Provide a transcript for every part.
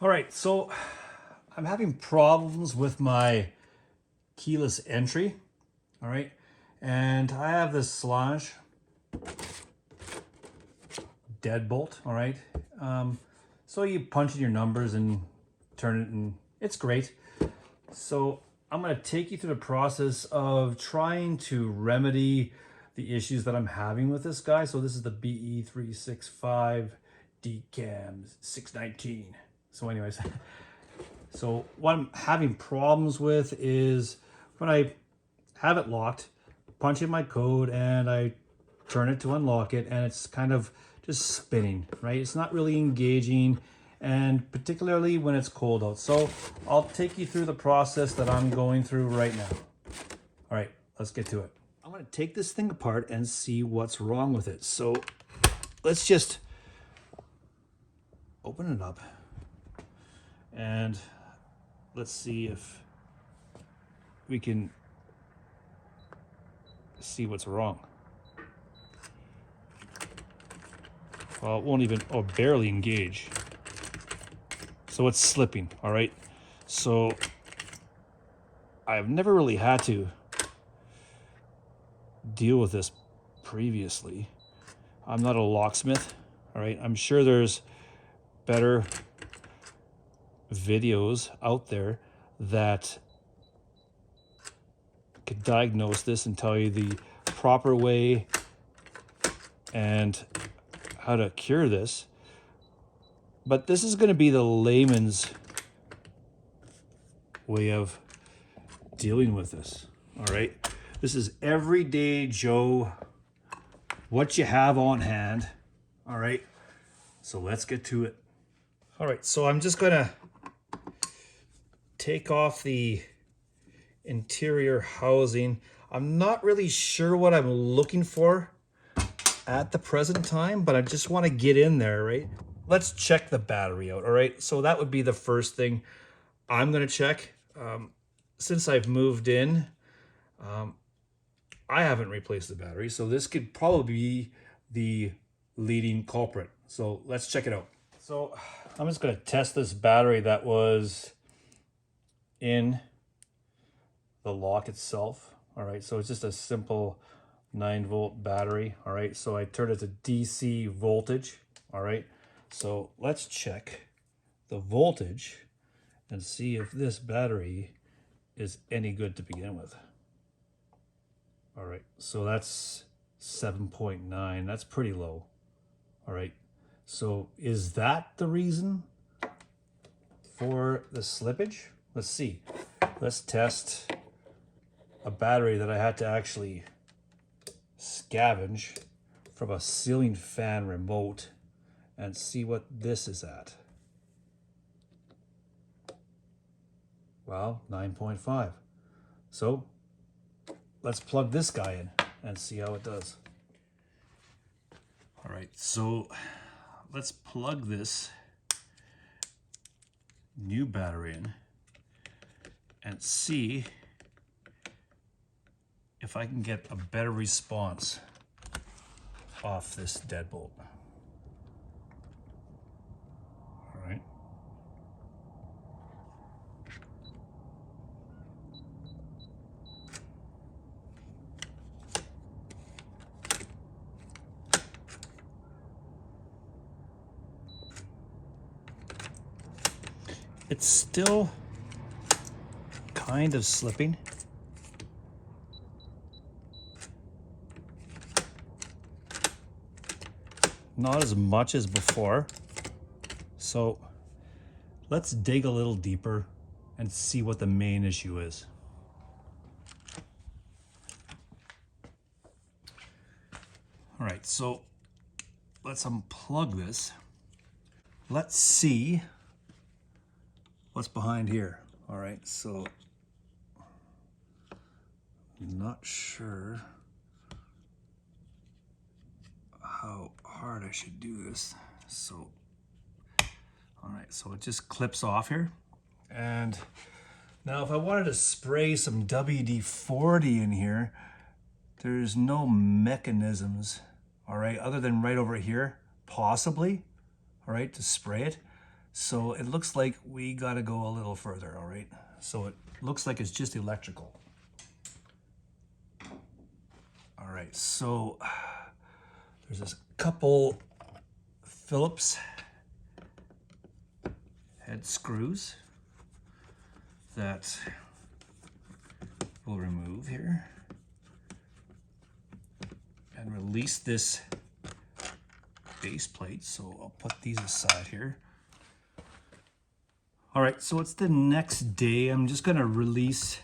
All right, so I'm having problems with my keyless entry. All right, and I have this Schlage Deadbolt. All right, so you punch in your numbers and turn it, and it's great. So I'm going to take you through the process of trying to remedy the issues that I'm having with this guy. So this is the BE365 DCAM 619. So anyways, so what I'm having problems with is when I have it locked, punch in my code and I turn it to unlock it, and it's kind of just spinning, right? It's not really engaging, and particularly when it's cold out. So I'll take you through the process that I'm going through right now. All right, let's get to it. I'm gonna take this thing apart and see what's wrong with it. So let's just open it up and let's see if we can see what's wrong. Well, it won't even, or barely engage. So it's slipping, all right? So I've never really had to deal with this previously. I'm not a locksmith, all right? I'm sure there's better videos out there that could diagnose this and tell you the proper way and how to cure this. But this is going to be the layman's way of dealing with this, all right? This is everyday Joe, what you have on hand, all right? So let's get to it. All right, so I'm just gonna take off the interior housing. I'm not really sure what I'm looking for at the present time, but I just want to get in there, right? Let's check the battery out, all right? So that would be the first thing I'm gonna check. Since I've moved in, I haven't replaced the battery, so this could probably be the leading culprit. So let's check it out. So I'm just gonna test this battery that was in the lock itself. All right, so it's just a simple 9-volt battery. All right, so I turned it to DC voltage. All right, so let's check the voltage and see if this battery is any good to begin with. All right, so that's 7.9. That's pretty low. All right, so is that the reason for the slippage? Let's see. Let's test a battery that I had to actually scavenge from a ceiling fan remote and see what this is at. Well, 9.5. So let's plug this guy in and see how it does. All right, so let's plug this new battery in and see if I can get a better response off this deadbolt. All right. It's still kind of slipping. Not as much as before. So let's dig a little deeper and see what the main issue is. All right, so let's unplug this. Let's see what's behind here. All right, so I'm not sure how hard I should do this. So, all right, so it just clips off here. And now if I wanted to spray some WD-40 in here, there's no mechanisms, all right, other than right over here, possibly, all right, to spray it. So it looks like we got to go a little further, all right? So it looks like it's just electrical. All right, so there's this couple Phillips head screws that we'll remove here and release this base plate. So I'll put these aside here. All right, so it's the next day. I'm just gonna release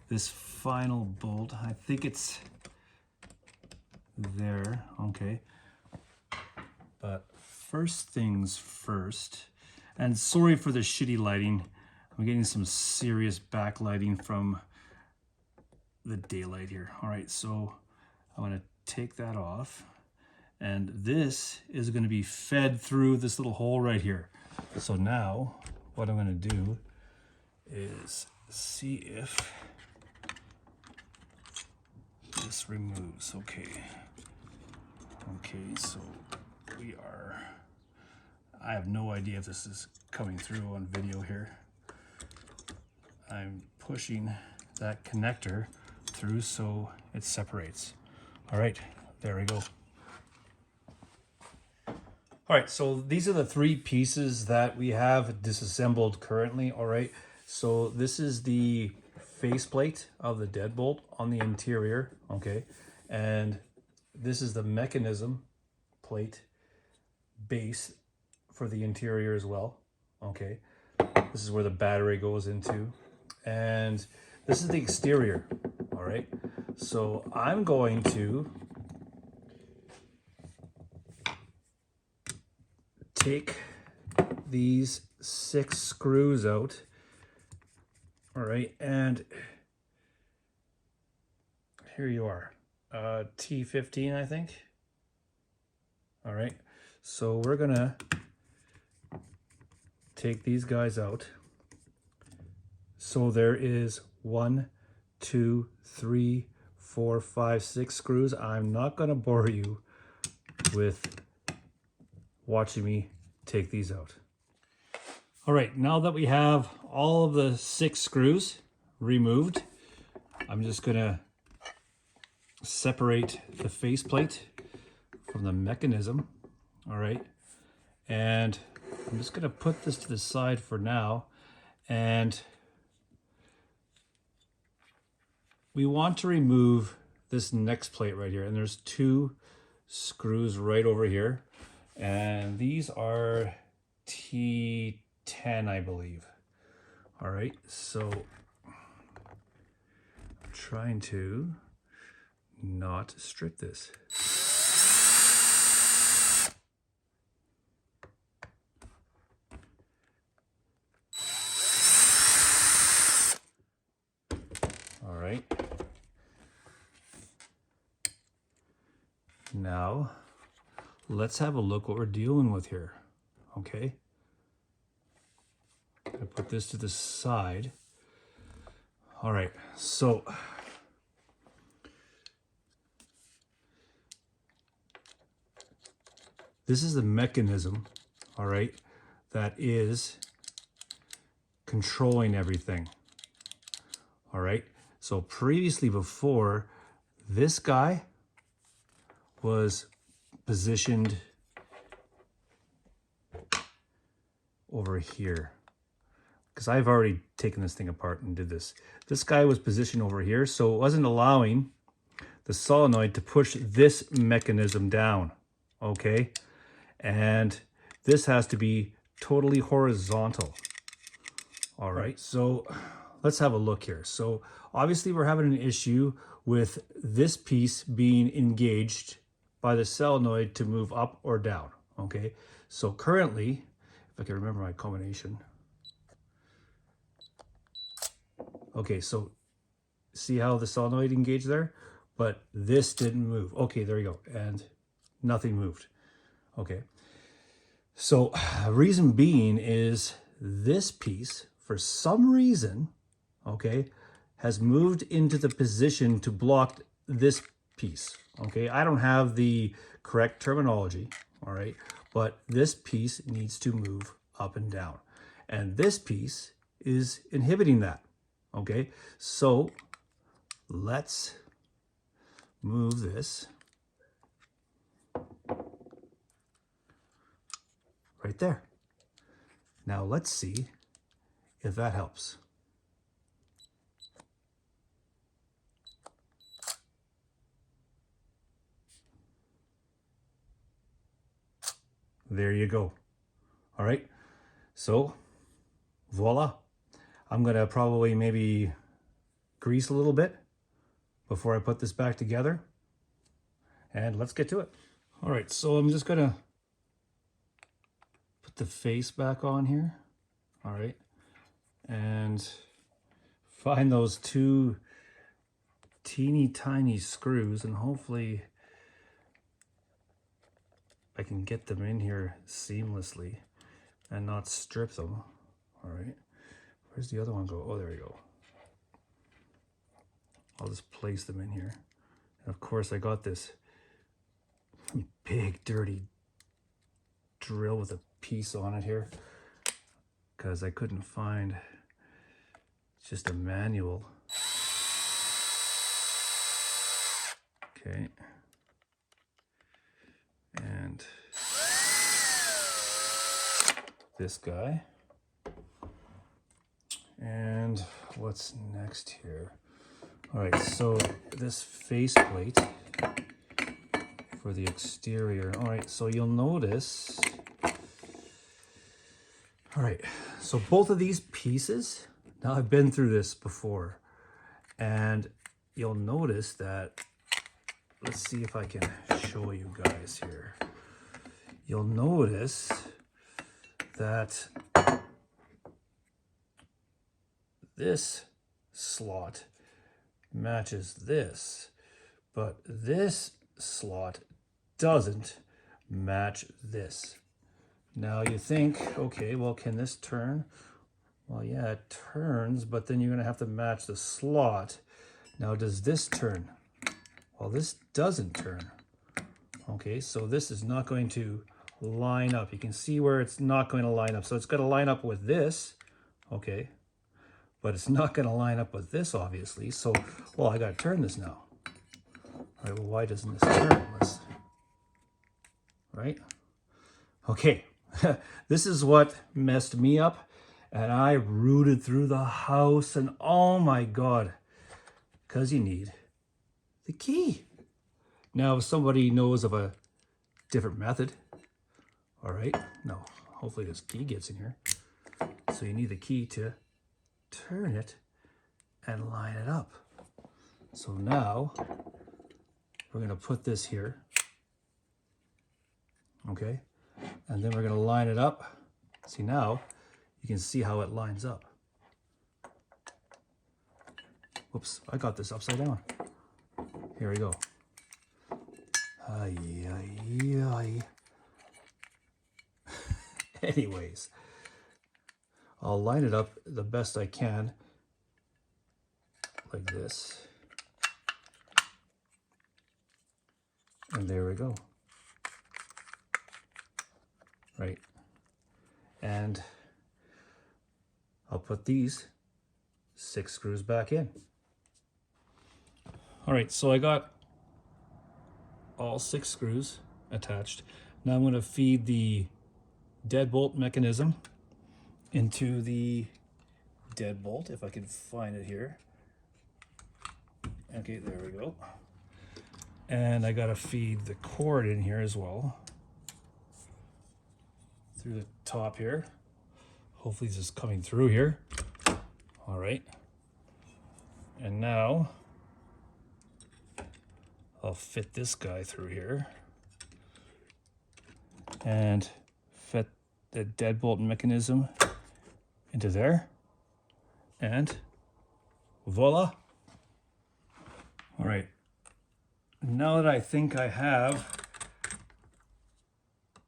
this final bolt. I think it's there, okay. But first things first, and sorry for the shitty lighting. I'm getting some serious backlighting from the daylight here. All right, so I'm gonna take that off, and this is gonna be fed through this little hole right here. So now, what I'm gonna do is see if this removes. Okay, so I have no idea if this is coming through on video here. I'm pushing that connector through so it separates. All right, there we go. All right, so these are the three pieces that we have disassembled currently. All right, so this is the faceplate of the deadbolt on the interior, okay? And this is the mechanism plate base for the interior as well, okay? This is where the battery goes into. And this is the exterior, all right? So I'm going to take these 6 screws out, all right, and here you are, T15, I think. All right, so we're gonna take these guys out. So there is 1, 2, 3, 4, 5, 6 screws. I'm not gonna bore you with watching me take these out. All right, now that we have all of the 6 screws removed, I'm just gonna separate the faceplate from the mechanism, all right? And I'm just gonna put this to the side for now, and we want to remove this next plate right here, and there's 2 screws right over here, and these are T10, I believe. All right, so I'm trying to not strip this. All right. Now, let's have a look what we're dealing with here, okay? I'm gonna put this to the side. All right, so this is the mechanism, all right, that is controlling everything, all right? So previously, before, this guy was positioned over here, because I've already taken this thing apart and did this. This guy was positioned over here, so it wasn't allowing the solenoid to push this mechanism down, okay? And this has to be totally horizontal. All right, so let's have a look here. So obviously we're having an issue with this piece being engaged by the solenoid to move up or down, okay? So currently, if I can remember my combination. Okay, so see how the solenoid engaged there? But this didn't move. Okay, there you go, and nothing moved. Okay, so reason being is this piece, for some reason, okay, has moved into the position to block this piece, okay? I don't have the correct terminology, all right? But this piece needs to move up and down. And this piece is inhibiting that. Okay, so let's move this right there. Now let's see if that helps. There you go. All right, so voila. I'm gonna probably maybe grease a little bit before I put this back together, and let's get to it. All right, so I'm just gonna put the face back on here. All right, and find those two teeny tiny screws, and hopefully I can get them in here seamlessly and not strip them. All right, where's the other one go? Oh, there we go. I'll just place them in here. And of course I got this big dirty drill with a piece on it here because I couldn't find just a manual. Okay. And this guy. And what's next here? All right, so this faceplate for the exterior. All right, so you'll notice. All right, so both of these pieces, now I've been through this before, and you'll notice that, let's see if I can show you guys here. You'll notice that this slot matches this, but this slot doesn't match this. Now you think, okay, well, can this turn? Well, yeah, it turns, but then you're gonna have to match the slot. Now, does this turn? Well, this doesn't turn. Okay, so this is not going to line up. You can see where it's not going to line up. So it's going to line up with this, okay, but it's not going to line up with this, obviously. So, well, I got to turn this now. All right, well, why doesn't this turn? Right? Okay, this is what messed me up, and I rooted through the house, and oh my God, because you need the key. Now, if somebody knows of a different method, all right, no, hopefully this key gets in here. So you need the key to turn it and line it up. So now we're gonna put this here, okay? And then we're gonna line it up. See, now you can see how it lines up. Whoops, I got this upside down. Here we go. Ay, ay, ay. Anyways, I'll line it up the best I can, like this. And there we go. Right. And I'll put these 6 screws back in. All right, so I got all 6 screws attached. Now I'm going to feed the deadbolt mechanism into the deadbolt, if I can find it here. Okay, there we go. And I got to feed the cord in here as well, through the top here. Hopefully this is coming through here. All right. And now I'll fit this guy through here and fit the deadbolt mechanism into there, and voila. All right, now that I think I have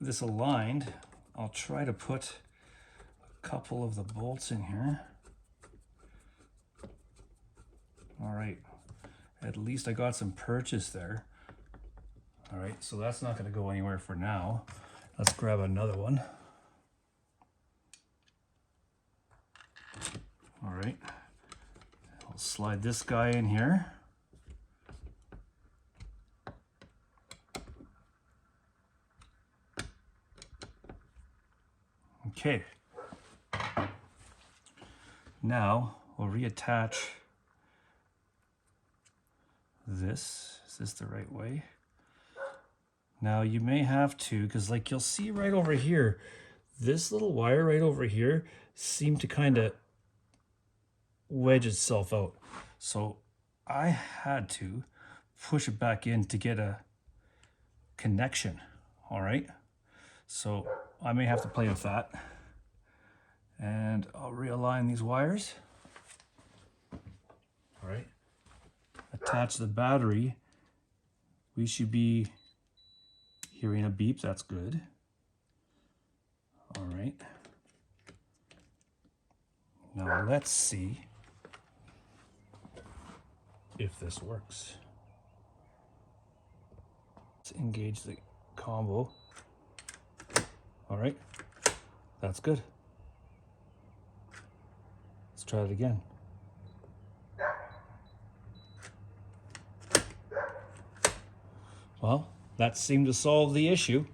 this aligned, I'll try to put a couple of the bolts in here. All right, at least I got some purchase there. All right, so that's not going to go anywhere for now. Let's grab another one. slide this guy in here. Okay. Now we'll reattach this. Is this the right way? Now you may have to, because like you'll see right over here, this little wire right over here seemed to kind of wedge itself out. So I had to push it back in to get a connection. All right. So I may have to play with that. And I'll realign these wires. All right. Attach the battery. We should be hearing a beep. That's good. All right. Now let's see if this works. Let's engage the combo. All right. That's good. Let's try it again. Well, that seemed to solve the issue.